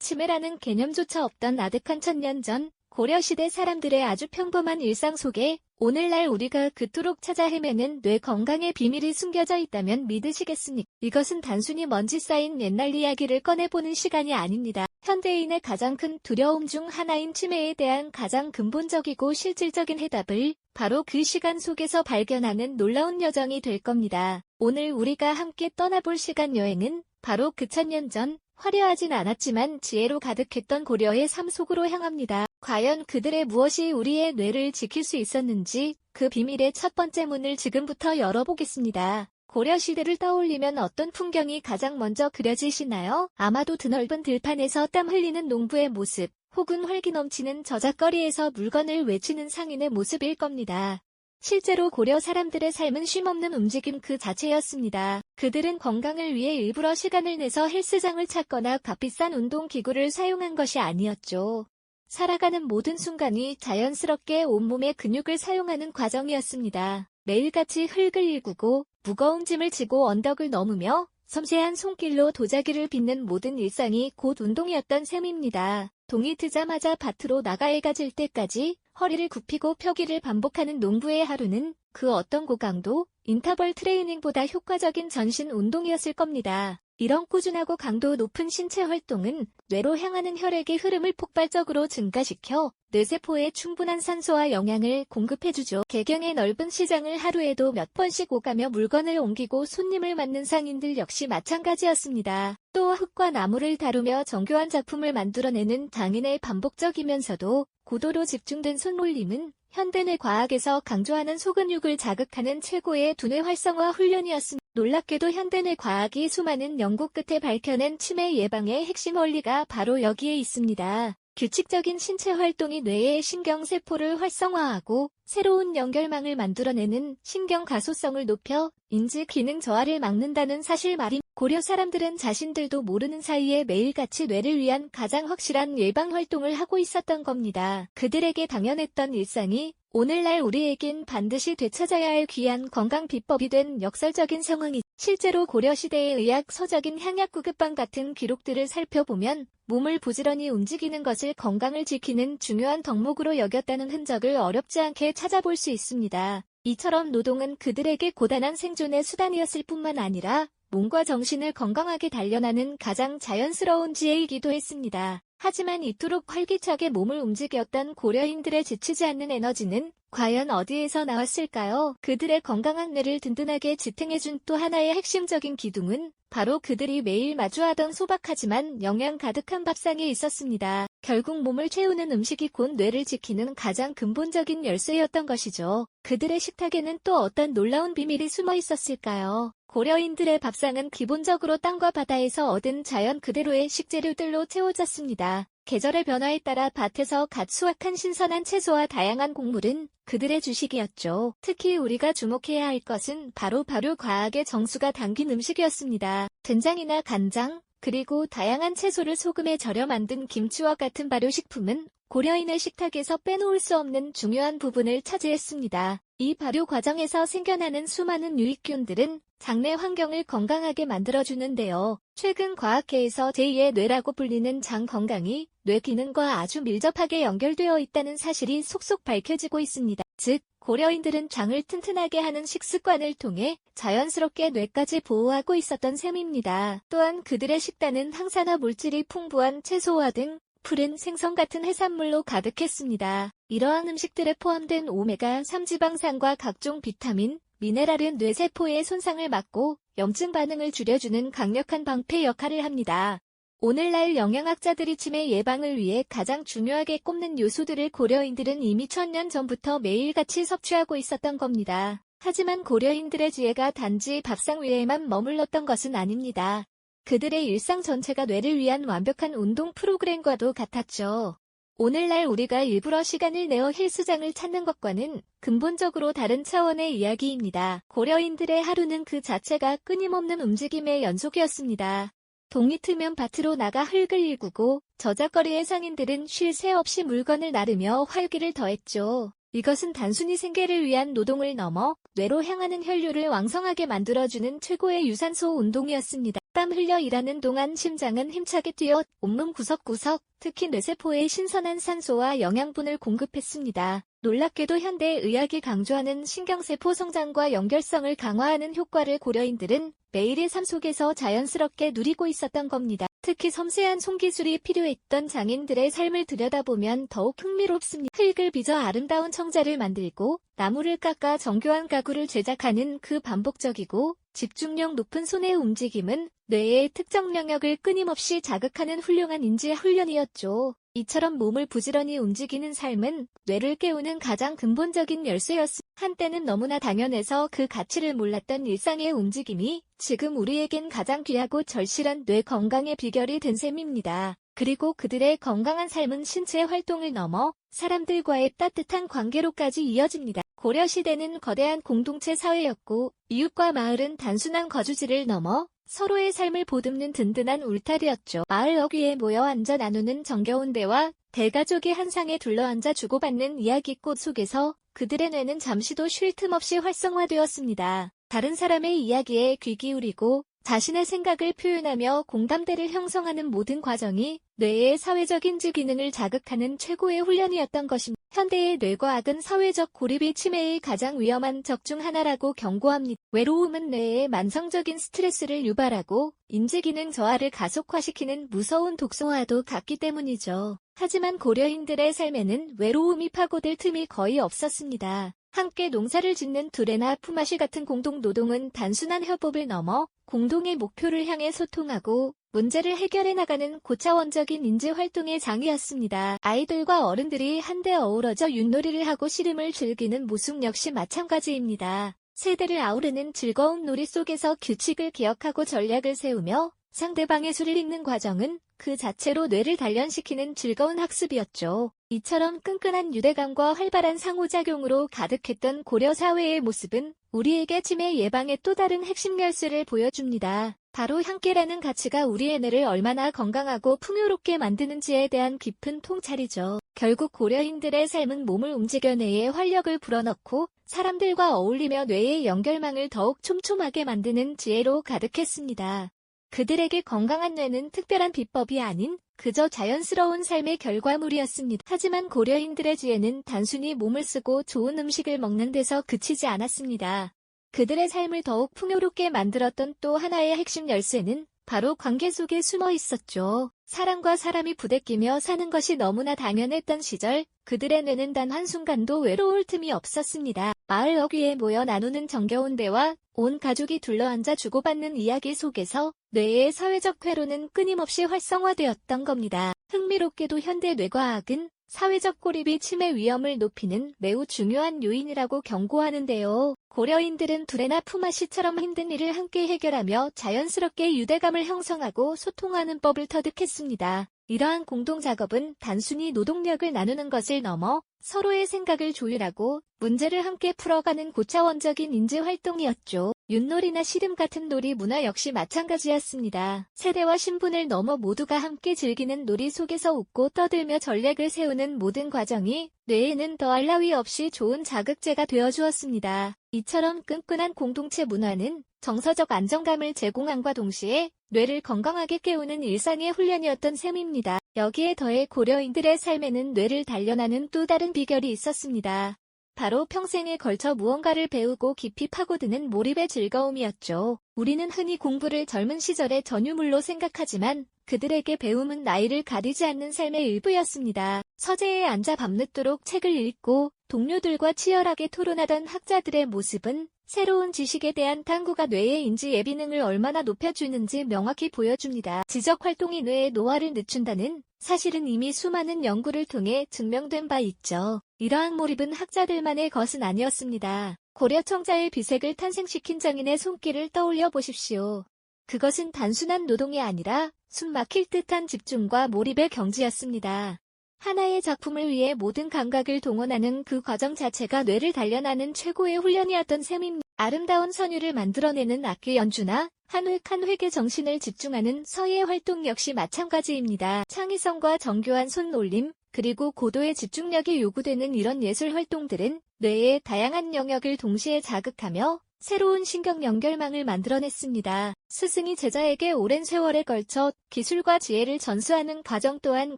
치매라는 개념조차 없던 아득한 1000년 전 고려시대 사람들의 아주 평범한 일상 속에 오늘날 우리가 그토록 찾아 헤매는 뇌 건강의 비밀이 숨겨져 있다면 믿으시겠습니까? 이것은 단순히 먼지 쌓인 옛날 이야기를 꺼내보는 시간이 아닙니다. 현대인의 가장 큰 두려움 중 하나인 치매에 대한 가장 근본적이고 실질적인 해답을 바로 그 시간 속에서 발견하는 놀라운 여정이 될 겁니다. 오늘 우리가 함께 떠나볼 시간 여행은 바로 그 1000년 전 화려하진 않았지만 지혜로 가득했던 고려의 삶 속으로 향합니다. 과연 그들의 무엇이 우리의 뇌를 지킬 수 있었는지 그 비밀의 첫 번째 문을 지금부터 열어보겠습니다. 고려시대를 떠올리면 어떤 풍경이 가장 먼저 그려지시나요? 아마도 드넓은 들판에서 땀 흘리는 농부의 모습, 혹은 활기 넘치는 저작거리에서 물건을 외치는 상인의 모습일 겁니다. 실제로 고려 사람들의 삶은 쉼없는 움직임 그 자체였습니다. 그들은 건강을 위해 일부러 시간을 내서 헬스장을 찾거나 값비싼 운동기구를 사용한 것이 아니었죠. 살아가는 모든 순간이 자연스럽게 온몸의 근육을 사용하는 과정이었습니다. 매일같이 흙을 일구고 무거운 짐을 지고 언덕을 넘으며 섬세한 손길로 도자기를 빚는 모든 일상이 곧 운동이었던 셈입니다. 동이 트자마자 밭으로 나가 해가 질 때까지 허리를 굽히고 펴기를 반복하는 농부의 하루는 그 어떤 고강도 인터벌 트레이닝보다 효과적인 전신 운동이었을 겁니다. 이런 꾸준하고 강도 높은 신체 활동은 뇌로 향하는 혈액의 흐름을 폭발적으로 증가시켜 뇌세포에 충분한 산소와 영양을 공급해주죠. 개경의 넓은 시장을 하루에도 몇 번씩 오가며 물건을 옮기고 손님을 맞는 상인들 역시 마찬가지였습니다. 또 흙과 나무를 다루며 정교한 작품을 만들어내는 장인의 반복적이면서도 고도로 집중된 손놀림은 현대뇌 과학에서 강조하는 소근육을 자극하는 최고의 두뇌 활성화 훈련이었습니다. 놀랍게도 현대뇌 과학이 수많은 연구 끝에 밝혀낸 치매 예방의 핵심 원리가 바로 여기에 있습니다. 규칙적인 신체 활동이 뇌의 신경세포를 활성화하고 새로운 연결망을 만들어내는 신경 가소성을 높여 인지 기능 저하를 막는다는 사실 말입니다. 고려 사람들은 자신들도 모르는 사이에 매일같이 뇌를 위한 가장 확실한 예방 활동을 하고 있었던 겁니다. 그들에게 당연했던 일상이 오늘날 우리에겐 반드시 되찾아야 할 귀한 건강 비법이 된 역설적인 상황이 실제로 고려시대의 의학 서적인 향약구급방 같은 기록들을 살펴보면 몸을 부지런히 움직이는 것을 건강을 지키는 중요한 덕목으로 여겼다는 흔적을 어렵지 않게 찾아볼 수 있습니다. 이처럼 노동은 그들에게 고단한 생존의 수단이었을 뿐만 아니라 몸과 정신을 건강하게 단련하는 가장 자연스러운 지혜이기도 했습니다. 하지만 이토록 활기차게 몸을 움직였던 고려인들의 지치지 않는 에너지는 과연 어디에서 나왔을까요? 그들의 건강한 뇌를 든든하게 지탱해준 또 하나의 핵심적인 기둥은 바로 그들이 매일 마주하던 소박하지만 영양 가득한 밥상에 있었습니다. 결국 몸을 채우는 음식이 곧 뇌를 지키는 가장 근본적인 열쇠였던 것이죠. 그들의 식탁에는 또 어떤 놀라운 비밀이 숨어 있었을까요? 고려인들의 밥상은 기본적으로 땅과 바다에서 얻은 자연 그대로의 식재료들로 채워졌습니다. 계절의 변화에 따라 밭에서 갓 수확한 신선한 채소와 다양한 곡물은 그들의 주식이었죠. 특히 우리가 주목해야 할 것은 바로 발효 과학의 정수가 담긴 음식이었습니다. 된장이나 간장, 그리고 다양한 채소를 소금에 절여 만든 김치와 같은 발효식품은 고려인의 식탁에서 빼놓을 수 없는 중요한 부분을 차지했습니다. 이 발효 과정에서 생겨나는 수많은 유익균들은 장내 환경을 건강하게 만들어주는데요. 최근 과학계에서 제2의 뇌라고 불리는 장 건강이 뇌 기능과 아주 밀접하게 연결되어 있다는 사실이 속속 밝혀지고 있습니다. 즉, 고려인들은 장을 튼튼하게 하는 식습관을 통해 자연스럽게 뇌까지 보호하고 있었던 셈입니다. 또한 그들의 식단은 항산화 물질이 풍부한 채소와 등 푸른 생선 같은 해산물로 가득했습니다. 이러한 음식들에 포함된 오메가3 지방산과 각종 비타민, 미네랄은 뇌세포의 손상을 막고 염증 반응을 줄여주는 강력한 방패 역할을 합니다. 오늘날 영양학자들이 치매 예방을 위해 가장 중요하게 꼽는 요소들을 고려인들은 이미 1000년 전부터 매일같이 섭취하고 있었던 겁니다. 하지만 고려인들의 지혜가 단지 밥상 위에만 머물렀던 것은 아닙니다. 그들의 일상 전체가 뇌를 위한 완벽한 운동 프로그램과도 같았죠. 오늘날 우리가 일부러 시간을 내어 헬스장을 찾는 것과는 근본적으로 다른 차원의 이야기입니다. 고려인들의 하루는 그 자체가 끊임없는 움직임의 연속이었습니다. 동이 트면 밭으로 나가 흙을 일구고 저작거리의 상인들은 쉴 새 없이 물건을 나르며 활기를 더했죠. 이것은 단순히 생계를 위한 노동을 넘어 뇌로 향하는 혈류를 왕성하게 만들어주는 최고의 유산소 운동이었습니다. 땀 흘려 일하는 동안 심장은 힘차게 뛰어 온몸 구석구석, 특히 뇌세포에 신선한 산소와 영양분을 공급했습니다. 놀랍게도 현대 의학이 강조하는 신경세포 성장과 연결성을 강화하는 효과를 고려인들은 매일의 삶 속에서 자연스럽게 누리고 있었던 겁니다. 특히 섬세한 손기술이 필요했던 장인들의 삶을 들여다보면 더욱 흥미롭습니다. 흙을 빚어 아름다운 청자를 만들고 나무를 깎아 정교한 가구를 제작하는 그 반복적이고 집중력 높은 손의 움직임은 뇌의 특정 영역을 끊임없이 자극하는 훌륭한 인지 훈련이었죠. 이처럼 몸을 부지런히 움직이는 삶은 뇌를 깨우는 가장 근본적인 열쇠였습니다. 한때는 너무나 당연해서 그 가치를 몰랐던 일상의 움직임이 지금 우리에겐 가장 귀하고 절실한 뇌 건강의 비결이 된 셈입니다. 그리고 그들의 건강한 삶은 신체 활동을 넘어 사람들과의 따뜻한 관계로까지 이어집니다. 고려시대는 거대한 공동체 사회였고 이웃과 마을은 단순한 거주지를 넘어 서로의 삶을 보듬는 든든한 울타리였죠. 마을 어귀에 모여 앉아 나누는 정겨운 대화, 대가족이 한 상에 둘러앉아 주고받는 이야기꽃 속에서 그들의 뇌는 잠시도 쉴 틈 없이 활성화되었습니다. 다른 사람의 이야기에 귀 기울이고 자신의 생각을 표현하며 공감대를 형성하는 모든 과정이 뇌의 사회적 인지 기능을 자극하는 최고의 훈련이었던 것입니다. 현대의 뇌과학은 사회적 고립이 치매의 가장 위험한 적 중 하나라고 경고합니다. 외로움은 뇌에 만성적인 스트레스를 유발하고 인지기능 저하를 가속화시키는 무서운 독소와도 같기 때문이죠. 하지만 고려인들의 삶에는 외로움이 파고들 틈이 거의 없었습니다. 함께 농사를 짓는 두레나 품앗이 같은 공동노동은 단순한 협업을 넘어 공동의 목표를 향해 소통하고 문제를 해결해 나가는 고차원적인 인지활동의 장이었습니다. 아이들과 어른들이 한데 어우러져 윷놀이를 하고 씨름을 즐기는 모습 역시 마찬가지입니다. 세대를 아우르는 즐거운 놀이 속에서 규칙을 기억하고 전략을 세우며 상대방의 수를 읽는 과정은 그 자체로 뇌를 단련시키는 즐거운 학습이었죠. 이처럼 끈끈한 유대감과 활발한 상호작용으로 가득했던 고려 사회의 모습은 우리에게 치매 예방의 또 다른 핵심 열쇠를 보여줍니다. 바로 함께라는 가치가 우리의 뇌를 얼마나 건강하고 풍요롭게 만드는지에 대한 깊은 통찰이죠. 결국 고려인들의 삶은 몸을 움직여 뇌에 활력을 불어넣고 사람들과 어울리며 뇌의 연결망을 더욱 촘촘하게 만드는 지혜로 가득했습니다. 그들에게 건강한 뇌는 특별한 비법이 아닌 그저 자연스러운 삶의 결과물이었습니다. 하지만 고려인들의 지혜는 단순히 몸을 쓰고 좋은 음식을 먹는 데서 그치지 않았습니다. 그들의 삶을 더욱 풍요롭게 만들었던 또 하나의 핵심 열쇠는 바로 관계 속에 숨어 있었죠. 사람과 사람이 부대끼며 사는 것이 너무나 당연했던 시절, 그들의 뇌는 단 한순간도 외로울 틈이 없었습니다. 마을 어귀에 모여 나누는 정겨운 대화, 온 가족이 둘러앉아 주고받는 이야기 속에서 뇌의 사회적 회로는 끊임없이 활성화되었던 겁니다. 흥미롭게도 현대 뇌과학은 사회적 고립이 치매 위험을 높이는 매우 중요한 요인이라고 경고하는데요. 고려인들은 두레나 품앗이처럼 힘든 일을 함께 해결하며 자연스럽게 유대감을 형성하고 소통하는 법을 터득했습니다. 이러한 공동작업은 단순히 노동력을 나누는 것을 넘어 서로의 생각을 조율하고 문제를 함께 풀어가는 고차원적인 인지활동이었죠. 윷놀이나 씨름 같은 놀이 문화 역시 마찬가지였습니다. 세대와 신분을 넘어 모두가 함께 즐기는 놀이 속에서 웃고 떠들며 전략을 세우는 모든 과정이 뇌에는 더할 나위 없이 좋은 자극제가 되어주었습니다. 이처럼 끈끈한 공동체 문화는 정서적 안정감을 제공함과 동시에 뇌를 건강하게 깨우는 일상의 훈련이었던 셈입니다. 여기에 더해 고려인들의 삶에는 뇌를 단련하는 또 다른 비결이 있었습니다. 바로 평생에 걸쳐 무언가를 배우고 깊이 파고드는 몰입의 즐거움이었죠. 우리는 흔히 공부를 젊은 시절의 전유물로 생각하지만 그들에게 배움은 나이를 가리지 않는 삶의 일부였습니다. 서재에 앉아 밤늦도록 책을 읽고 동료들과 치열하게 토론하던 학자들의 모습은 새로운 지식에 대한 탐구가 뇌의 인지 예비능을 얼마나 높여주는지 명확히 보여줍니다. 지적활동이 뇌의 노화를 늦춘다는 사실은 이미 수많은 연구를 통해 증명된 바 있죠. 이러한 몰입은 학자들만의 것은 아니었습니다. 고려 청자의 비색을 탄생시킨 장인의 손길을 떠올려 보십시오. 그것은 단순한 노동이 아니라 숨 막힐 듯한 집중과 몰입의 경지였습니다. 하나의 작품을 위해 모든 감각을 동원하는 그 과정 자체가 뇌를 단련하는 최고의 훈련이었던 셈입니다. 아름다운 선율을 만들어내는 악기 연주나 한 획 한 획의 정신을 집중하는 서예 활동 역시 마찬가지입니다. 창의성과 정교한 손놀림, 그리고 고도의 집중력이 요구되는 이런 예술 활동들은 뇌의 다양한 영역을 동시에 자극하며 새로운 신경 연결망을 만들어냈습니다. 스승이 제자에게 오랜 세월에 걸쳐 기술과 지혜를 전수하는 과정 또한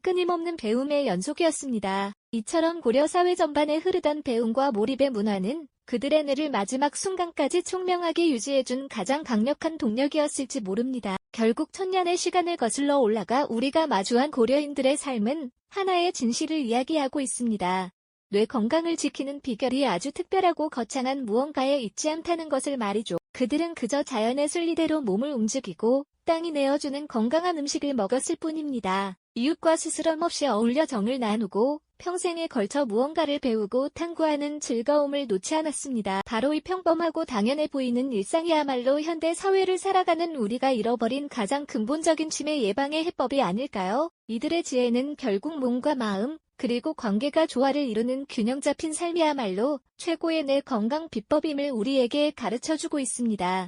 끊임없는 배움의 연속이었습니다. 이처럼 고려 사회 전반에 흐르던 배움과 몰입의 문화는 그들의 뇌를 마지막 순간까지 총명하게 유지해준 가장 강력한 동력이었을지 모릅니다. 결국 천년의 시간을 거슬러 올라가 우리가 마주한 고려인들의 삶은 하나의 진실을 이야기하고 있습니다. 뇌 건강을 지키는 비결이 아주 특별하고 거창한 무언가에 있지 않다는 것을 말이죠. 그들은 그저 자연의 순리대로 몸을 움직이고 땅이 내어주는 건강한 음식을 먹었을 뿐입니다. 이웃과 스스럼 없이 어울려 정을 나누고 평생에 걸쳐 무언가를 배우고 탐구하는 즐거움을 놓지 않았습니다. 바로 이 평범하고 당연해 보이는 일상이야말로 현대 사회를 살아가는 우리가 잃어버린 가장 근본적인 치매 예방의 해법이 아닐까요? 이들의 지혜는 결국 몸과 마음, 그리고 관계가 조화를 이루는 균형 잡힌 삶이야말로 최고의 뇌 건강 비법임을 우리에게 가르쳐주고 있습니다.